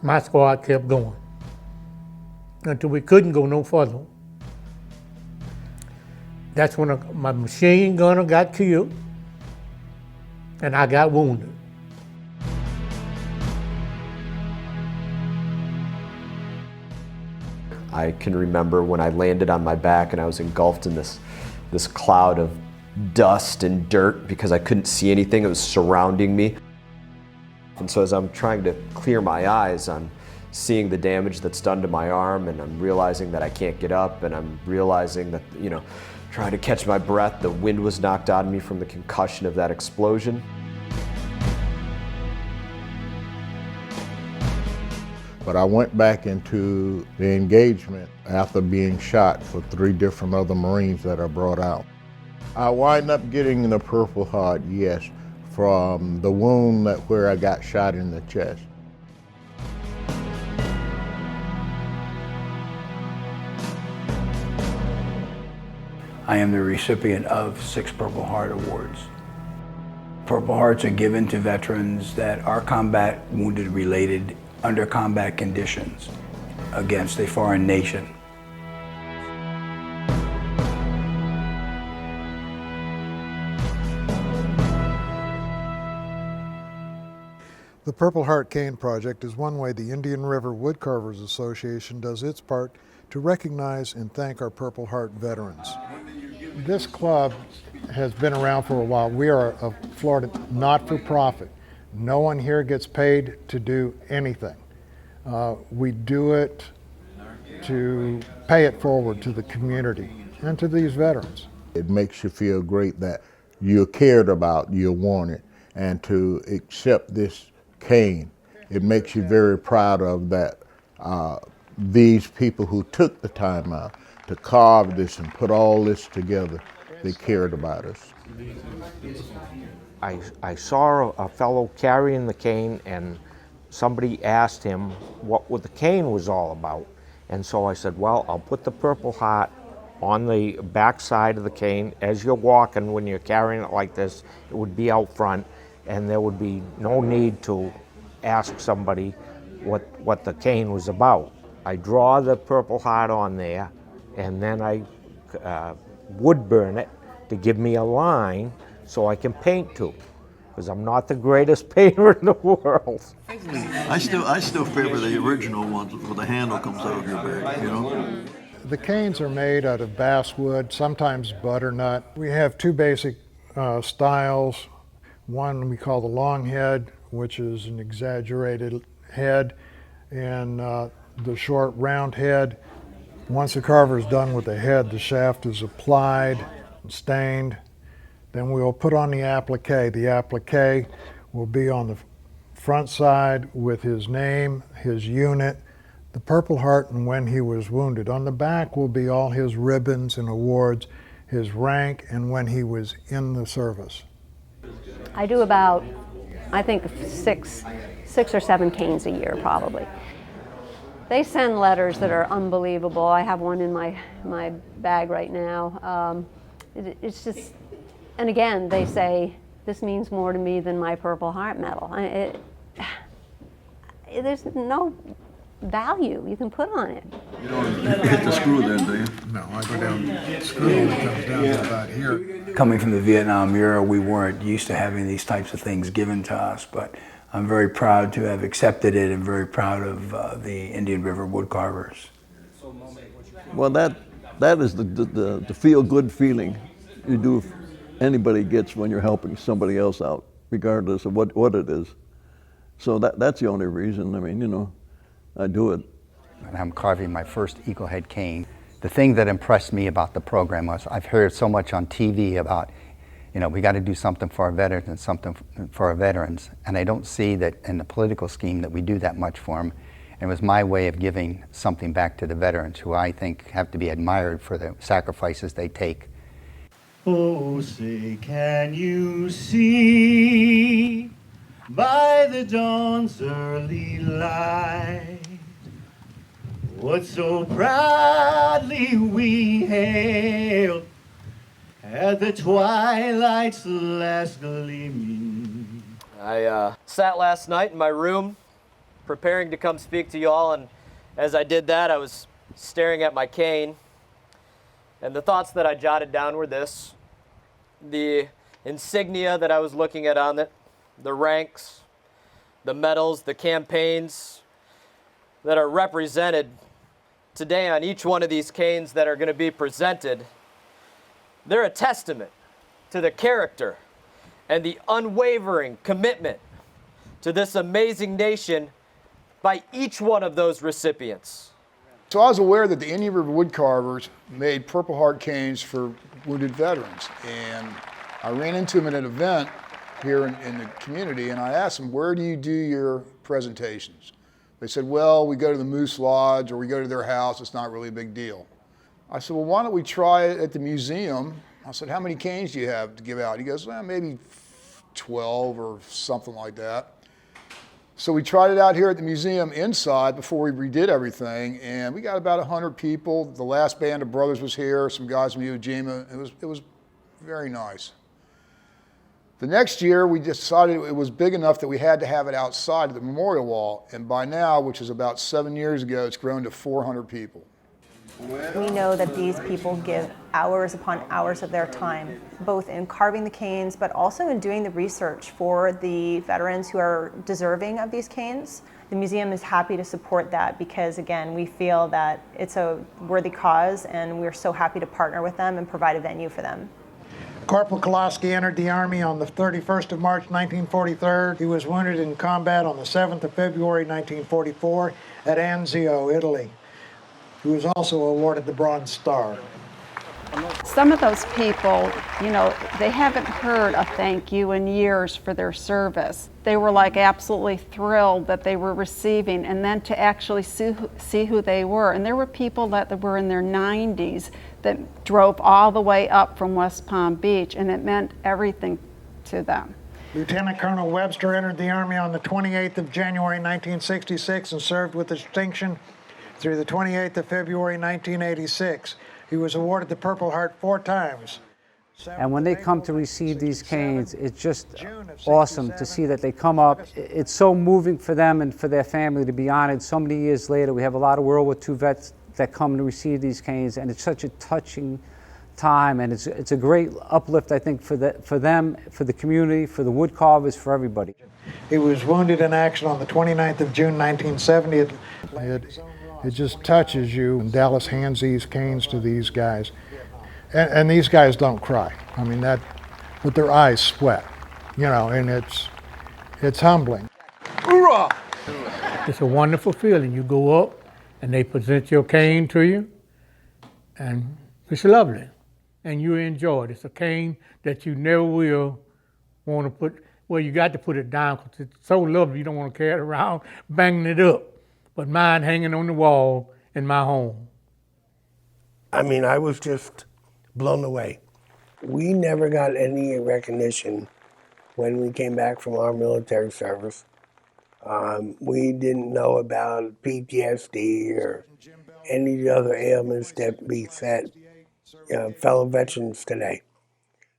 My squad kept going until we couldn't go no further. That's when my machine gunner got killed and I got wounded. I can remember when I landed on my back and I was engulfed in this cloud of dust and dirt because I couldn't see anything. It was surrounding me. And so as I'm trying to clear my eyes, I'm seeing the damage that's done to my arm, and I'm realizing that I can't get up, and I'm realizing that, trying to catch my breath, the wind was knocked out of me from the concussion of that explosion. But I went back into the engagement after being shot for 3 different other Marines that are brought out. I wind up getting the Purple Heart, yes, from the wound where I got shot in the chest. I am the recipient of 6 Purple Heart Awards. Purple Hearts are given to veterans that are combat wounded related under combat conditions against a foreign nation. The Purple Heart Cane Project is one way the Indian River Woodcarvers Association does its part to recognize and thank our Purple Heart veterans. This club has been around for a while. We are a Florida not-for-profit. No one here gets paid to do anything. We do it to pay it forward to the community and to these veterans. It makes you feel great that you're cared about, you're wanted, and to accept this cane, it makes you very proud of that these people who took the time out to carve this and put all this together, they cared about us. I saw a fellow carrying the cane, and somebody asked him what the cane was all about. And so I said, well, I'll put the Purple Heart on the back side of the cane. As you're walking, when you're carrying it like this, it would be out front, and there would be no need to ask somebody what the cane was about. I draw the Purple Heart on there, and then I wood burn it to give me a line so I can paint to, because I'm not the greatest painter in the world. I still favor the original ones where the handle comes out of your bag, The canes are made out of basswood, sometimes butternut. We have 2 basic styles. One we call the long head, which is an exaggerated head, and the short round head. Once the carver is done with the head, the shaft is applied and stained. Then we will put on the applique. The applique will be on the front side with his name, his unit, the Purple Heart, and when he was wounded. On the back will be all his ribbons and awards, his rank, and when he was in the service. I do about, I think, 6 or 7 canes a year, probably. They send letters that are unbelievable. I have one in my bag right now. It's just, and again, they say, this means more to me than my Purple Heart medal. There's no value you can put on it. You don't hit the screw then, do you? No, I go down the screw and it comes down to about here. Coming from the Vietnam era, we weren't used to having these types of things given to us, but I'm very proud to have accepted it and very proud of the Indian River Woodcarvers. Well, that is the feel-good feeling you do. Anybody gets when you're helping somebody else out, regardless of what it is. So that's the only reason. I mean, I do it. And I'm carving my first Eagle Head cane. The thing that impressed me about the program was I've heard so much on TV about, we got to do something for our veterans and something for our veterans. And I don't see that in the political scheme that we do that much for them. And it was my way of giving something back to the veterans, who I think have to be admired for the sacrifices they take. Oh, say, can you see by the dawn's early light what so proudly we hailed at the twilight's last gleaming? I sat last night in my room preparing to come speak to you all, and as I did that, I was staring at my cane, and the thoughts that I jotted down were this: the insignia that I was looking at on it, the ranks, the medals, the campaigns that are represented today on each one of these canes that are going to be presented. They're a testament to the character and the unwavering commitment to this amazing nation by each one of those recipients. So I was aware that the Indian River woodcarvers made Purple Heart canes for wounded veterans, and I ran into them at an event here in the community, and I asked them, where do you do your presentations? They said, well, we go to the Moose Lodge or we go to their house. It's not really a big deal. I said, well, why don't we try it at the museum? I said, how many canes do you have to give out? He goes, well, maybe 12 or something like that. So we tried it out here at the museum inside before we redid everything, and we got about 100 people. The last band of brothers was here, some guys from Iwo Jima. It was very nice. The next year, we decided it was big enough that we had to have it outside of the memorial wall, and by now, which is about 7 years ago, it's grown to 400 people. We know that these people give hours upon hours of their time, both in carving the canes, but also in doing the research for the veterans who are deserving of these canes. The museum is happy to support that because, again, we feel that it's a worthy cause, and we're so happy to partner with them and provide a venue for them. Corporal Koloski entered the Army on the 31st of March, 1943. He was wounded in combat on the 7th of February, 1944 at Anzio, Italy. He was also awarded the Bronze Star. Some of those people, you know, they haven't heard a thank you in years for their service. They were like absolutely thrilled that they were receiving, and then to actually see who they were. And there were people that were in their 90s that drove all the way up from West Palm Beach, and it meant everything to them. Lieutenant Colonel Webster entered the Army on the 28th of January, 1966 and served with distinction through the 28th of February, 1986. He was awarded the Purple Heart 4 times. And when they come to receive these canes, it's just awesome to see that they come up. It's so moving for them and for their family to be honored so many years later. We have a lot of World War II vets that come to receive these canes, and it's such a touching time, and it's a great uplift, I think, for them, for the community, for the wood carvers, for everybody. He was wounded in action on the 29th of June, 1970. It just touches you. And Dallas hands these canes to these guys. And these guys don't cry. I mean, but their eyes sweat, you know, and it's humbling. Hoorah! It's a wonderful feeling. You go up and they present your cane to you, and it's lovely. And you enjoy it. It's a cane that you never will want to put, well, you got to put it down because it's so lovely you don't want to carry it around banging it up. But mine hanging on the wall in my home. I mean, I was just blown away. We never got any recognition when we came back from our military service. We didn't know about PTSD or any of the other ailments that beset fellow veterans today.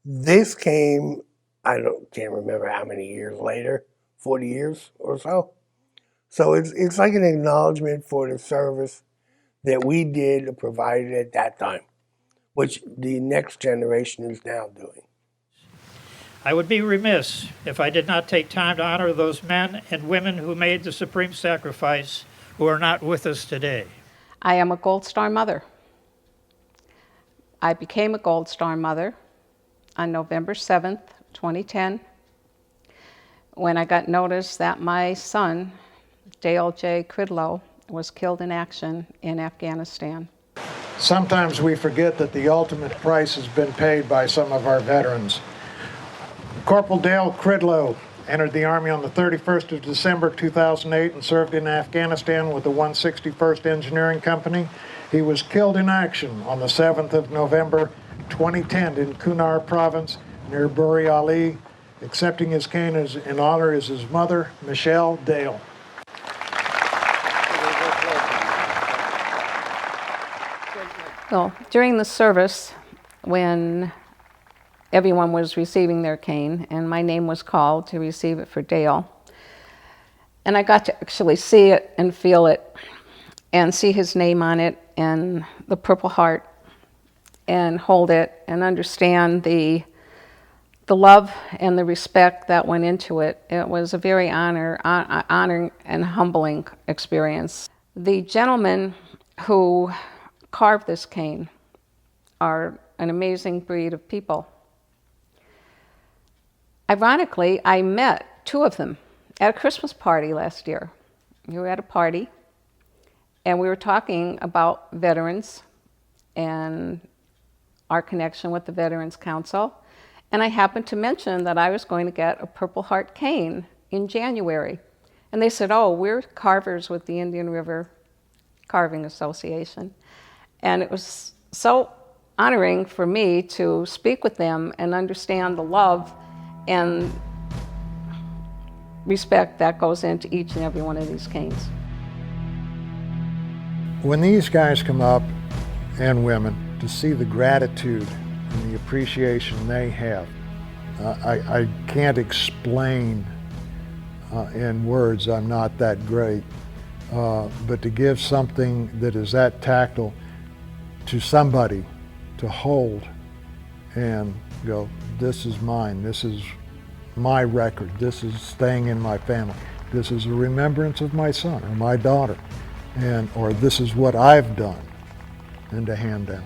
This came, can't remember how many years later, 40 years or so. So it's like an acknowledgement for the service that we did or provided at that time, which the next generation is now doing. I would be remiss if I did not take time to honor those men and women who made the supreme sacrifice who are not with us today. I am a Gold Star mother. I became a Gold Star mother on November 7th, 2010, when I got notice that my son, Dale J. Cridlow, was killed in action in Afghanistan. Sometimes we forget that the ultimate price has been paid by some of our veterans. Corporal Dale Cridlow entered the Army on the 31st of December 2008 and served in Afghanistan with the 161st Engineering Company. He was killed in action on the 7th of November 2010 in Kunar Province near Buri Ali. Accepting his cane in honor is his mother, Michelle Dale. Well, during the service, when everyone was receiving their cane and my name was called to receive it for Dale, And I got to actually see it and feel it and see his name on it and the Purple Heart and hold it and understand the love and the respect that went into it. It was a very honoring and humbling experience. The gentlemen who carved this cane are an amazing breed of people. Ironically, I met two of them at a Christmas party last year. We were at a party, and we were talking about veterans and our connection with the Veterans Council. And I happened to mention that I was going to get a Purple Heart cane in January. And they said, oh, we're carvers with the Indian River Carving Association. And it was so honoring for me to speak with them and understand the love and respect that goes into each and every one of these canes. When these guys come up, and women, to see the gratitude and the appreciation they have, I can't explain in words, I'm not that great, but to give something that is that tactile to somebody to hold and go, this is mine, this is my record, this is staying in my family, this is a remembrance of my son or my daughter, or this is what I've done, and to hand down.